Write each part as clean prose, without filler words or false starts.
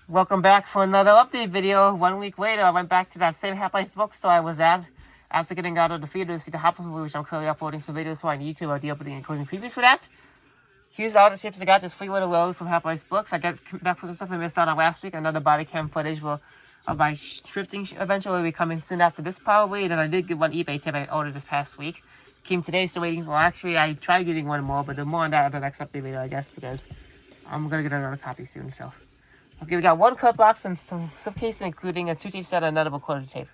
Welcome back for another update video. 1 week later, I went back to that same half-price bookstore I was at after getting out of the theater to see the Hopper movie, which I'm currently uploading some videos for on YouTube of the opening and closing previews for that. Here's all the tips I got, just 3 little rolls from half-price books. I got back for some stuff I missed out on last week. Another body cam footage of my thrifting eventually will be coming soon after this probably. Then I did get one eBay tip I ordered this past week. Came today, still waiting for. Actually, I tried getting one more, but the more on that at the next update video, I guess, because I'm gonna get another copy soon, so. Okay, we got 1 cut box and some slipcases, including a 2 tape set and another quarter tape.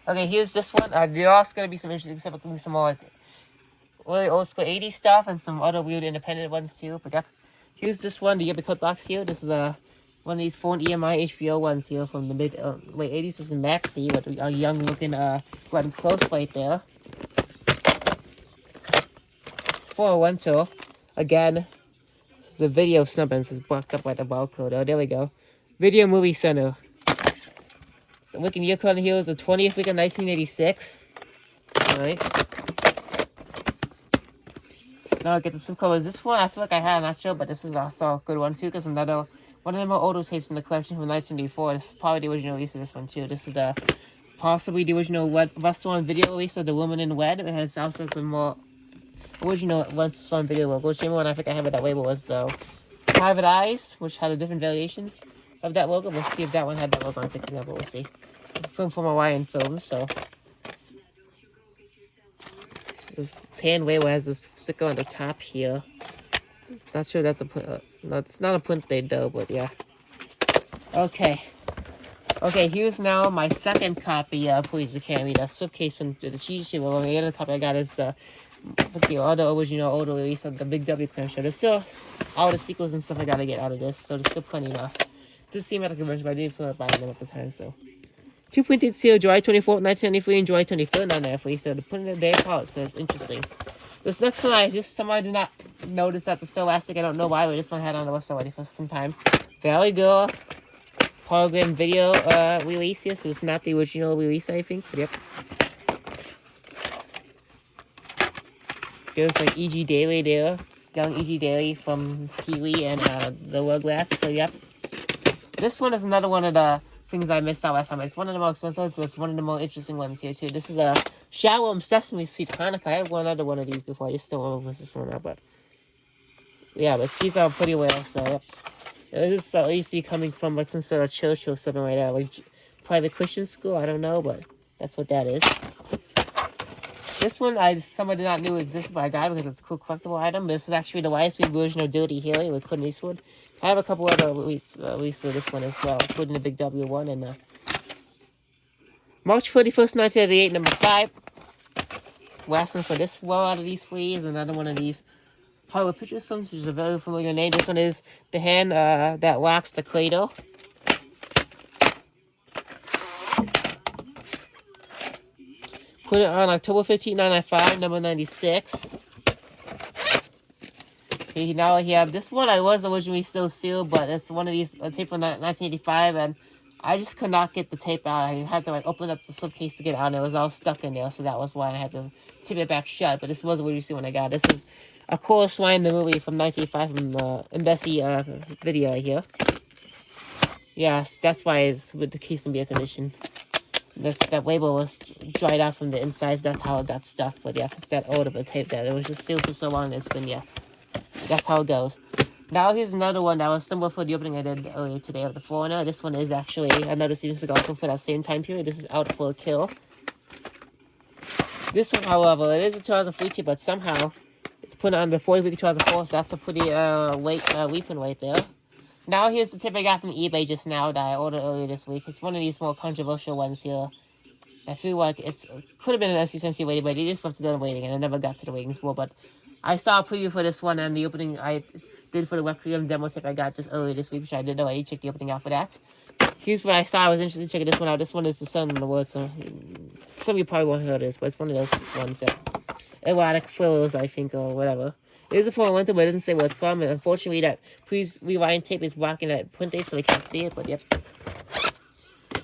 Okay, here's this one. There are also going to be some interesting stuff, including some more like really old school 80s stuff and some other weird independent ones too. But yep, here's this one, the cut box here. This is one of these phone EMI HBO ones here from the late 80s. This is Maxi with a young looking Glenn Close right there. 401 tool. Again, this is a video snubbing. This is blocked up by the barcode. Oh, there we go. Video Movie Center. So looking year card here is the 20th week of 1986. Alright. So now I get the slip covers. This one I feel like I had, I'm not sure, but this is also a good one too, because another one of the more older tapes in the collection from 1984. This is probably the original release of this one too. This is possibly the original Western video release of The Woman in Red. It has also some more original Western video logos. The only one I think I have with that label was the Private Eyes, which had a different variation of that logo. We'll see if that one had that logo on it, but we'll see. Film from Hawaiian Films, so this tan label has this sticker on the top here. Not sure that's a no, it's not a print date though, but yeah. Okay, here's now my second copy of Police Academy. The slipcase from the cheese sheet. Well, the other copy I got is the other original older release of the Big W clamshell. There's still all the sequels and stuff I gotta get out of this, so there's still plenty left. Didn't seem at the convention, but I did feel like buying them at the time, so. 2 printed seal, July 24th, 1993, and July 23rd, 1993, so they're putting it day apart, so it's interesting. This next one, somehow did not notice at the store last week. I don't know why, but this one I had on the website already for some time. Very good hologram video release here, so it's not the original release, I think, but yep. There's like E.G. Daily there, young E.G. Daily from Pee-wee and the Rugrats, but yep. This one is another one of the things I missed out last time. It's one of the more expensive, but it's one of the more interesting ones here too. This is a Shalom Sesame Seed Hanukkah. I had one other one of these before. I just don't know if it's this one or not, but yeah, but these are pretty well, so yep. This is at least coming from like some sort of church or something like that, like private Christian school. I don't know, but that's what that is. This one, someone did not know existed, but I got it because it's a cool collectible item. This is actually the widescreen version of Dirty Harry with Clint Eastwood. I have a couple other releases of this one as well, including the Big W one. And March 31st, 1988, number 5. Last one for this well out of these 3 is another one of these Hollywood Pictures films, which is a very familiar name. This one is The Hand That Rocks the Cradle. Put it on October 15, 1995, number 96. Okay, now I have this one. I was originally still sealed, but it's one of these tape from 1985, and I just could not get the tape out. I had to like open up the slipcase to get it out, and it was all stuck in there, so that was why I had to tape it back shut. But this was what you see when I got it. This is a chorus line in the movie from 1985 from the Bessie video here. Yes, that's why it's with the case in beer condition. That label was dried out from the inside. That's how it got stuck. But yeah, it's that old of a tape that it was just sealed for so long. It's been, yeah, that's how it goes. Now here's another one that was similar for the opening I did earlier today of the Foreigner. This one is actually another Steven Seagal film for that same time period. This is Out for a Kill. This one, however, it is a 2003 tape, but somehow it's put on the 40-week 2004, so that's a pretty late weeping right there. Now here's the tip I got from eBay just now that I ordered earlier this week. It's one of these more controversial ones here. I feel like it could have been an SC-17 waiting, but it just left it done waiting, and I never got to the waiting score. But I saw a preview for this one, and the opening I did for the Requiem demo tip I got just earlier this week, which I didn't know. I didn't check the opening out for that. Here's what I saw. I was interested in checking this one out. This one is The Sun in the World, so some of you probably won't hear this, but it's one of those ones that erotic thrillers, I think, or whatever. It is a foreign winter, but it doesn't say where it's from, and unfortunately that please rewind tape is blocking that print date, so we can't see it, but yep.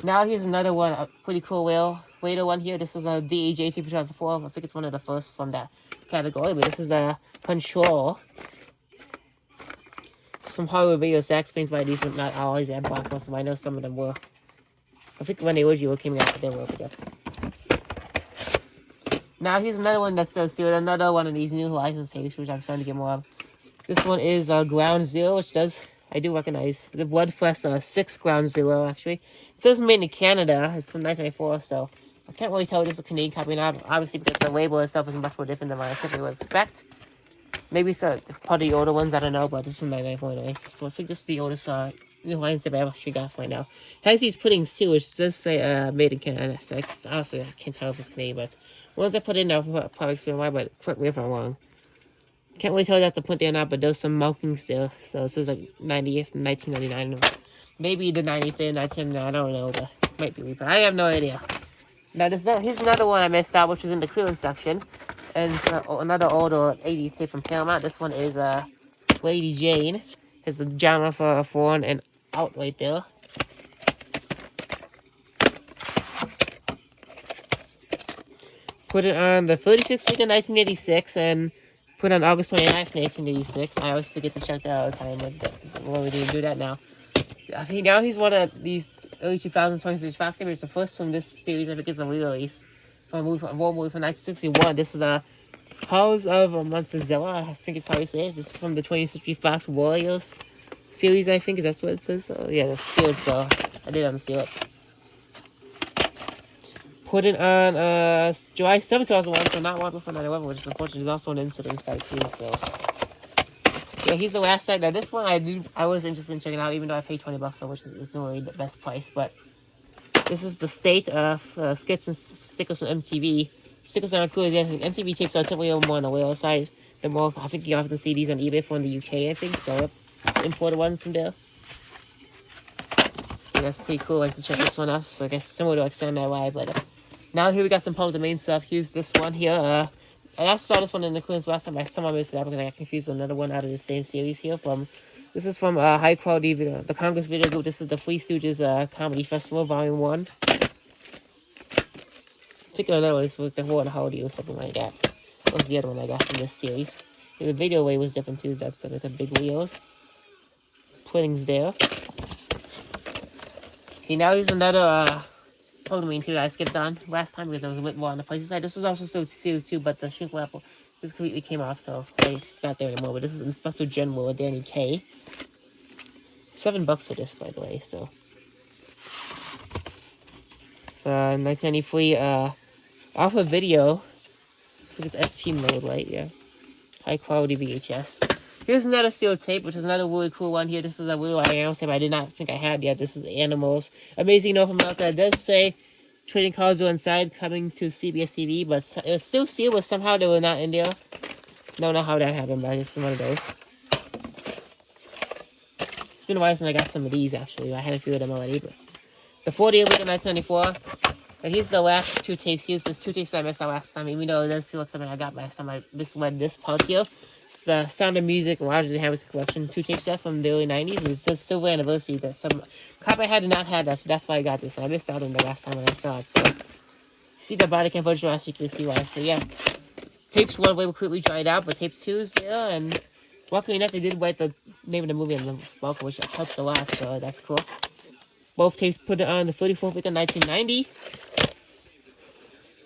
Now here's another one, a pretty cool later one here. This is a DEJ tape for 2004. I think it's one of the first from that category, but this is a Control. from Hollywood Videos. That explains why these were not always at Blockbuster. I know some of them were. I think when they originally came out, they were. But yeah. Now here's another one that's still sealed. Another one of these new license tapes, which I'm starting to get more of. This one is Ground Zero, which I do recognize. The Blood Flesh 6 Ground Zero, actually. It says made in Canada. It's from 1994, so I can't really tell if this is a Canadian copy or not. Obviously, because the label itself is much more different than what I typically would expect. Maybe it's part of the older ones, I don't know, but this is from 1994 anyway. I think this is the oldest new lines that I've actually got right now. It has these puddings too, which does say made in Canada. So honestly, I can't tell if it's Canadian, but once I put it in, I'll probably explain why, but correct me if I'm wrong. Can't really tell if that's a print there or not, but there's some markings still. So this is like 98 from 1999. Maybe the 93, 1999, I don't know, but might be. But I have no idea. Now, here's another one I missed out, which is in the clearance section. And it's another older 80s tape from Paramount. This one is Lady Jane. Has the genre for foreign and out right there. Put it on the 36th week of 1986 and put on August 29th, 1986. I always forget to check that all the time. When we didn't do that now. I think now he's one of these early 2000s 20th Fox series. The first from this series, I think, is a re-release from a war movie from 1961. This is a Halls of Montezella. I think it's how you say it. This is from the 20th Century Fox Warriors series, I think. That's what it says. So, yeah, it's sealed, so I did unseal it. Put it on July 7th, 2001, so not one before 9/11, which is unfortunate. There's also an incident site, too, so... Yeah, he's the last site. Now, this one I was interested in checking out, even though I paid $20 for, which isn't really the best price. But this is the state of skits and stickers from MTV. Stickers are cool. Yeah, MTV tapes are typically more on the whale side. The more, I think you often see these on eBay from the UK, I think. So, yep, imported ones from there. Yeah, that's pretty cool. I like to check this one out. So, I guess similar to Extend That Way, but now here we got some public domain stuff. Here's this one here. I also saw this one in the clearance last time. I somehow missed it out because I got confused with another one out of the same series here. This is from High Quality Video, the Congress Video Group. This is the Three Stooges Comedy Festival, Volume 1. I think another one is with the Horror Holiday or something like that. That was the other one I got from this series. The video way was different too. That's like the big wheels. Puddings there. Okay, now here's another Pokemon too that I skipped on last time because I was a bit more on the places side. This was also so sealed too, but the shrink wrap just completely came off, so it's not there anymore. But this is Inspector General Danny Kaye. $7 for this, by the way. So it's 1993 Alpha Video. I think it's SP mode, right? Yeah. High quality VHS. Here's another sealed tape, which is another really cool one here. This is a Will I Am tape I did not think I had yet. This is Animals. Amazing North America. It does say trading cards are inside, coming to CBS TV, but it was still sealed, but somehow they were not in there. Don't know how that happened, but it's one of those. It's been a while since I got some of these, actually. I had a few of them already, but the 40th week of 1994. And here's the last two tapes. Here's the two tapes I missed out last time, even though it does feel like something I got last time. I misread this part here. It's the Sound of Music Rogers and Hammer's collection, 2 tape set from the early 90s. It was the silver anniversary that some copy I had did not have that, so that's why I got this. And I missed out on the last time when I saw it. So, see the body cam footage last week, you'll see why. So, yeah. Tapes 1 will quickly dried out, but tapes 2 is there. And luckily enough, they did write the name of the movie on the bulk, which helps a lot, so that's cool. Both tapes put it on the 34th week of 1990.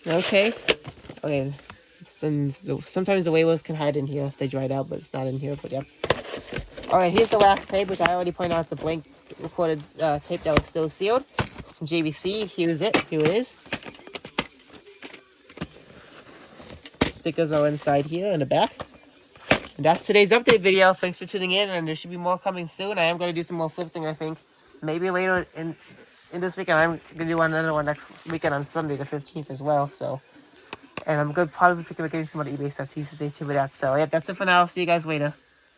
Okay. Sometimes the labels can hide in here if they dried out, but it's not in here, but yep. Alright, here's the last tape, which I already pointed out. It's a blank recorded tape that was still sealed from JVC. Here's it. Here it is. Stickers are inside here in the back. And that's today's update video. Thanks for tuning in, and there should be more coming soon. I am going to do some more flipping, I think. Maybe later in this weekend. I'm going to do another one next weekend on Sunday the 15th as well, so... And I'm going to probably think of getting some other eBay stuff too, so stay tuned for that. So, yep, that's it for now. See you guys later.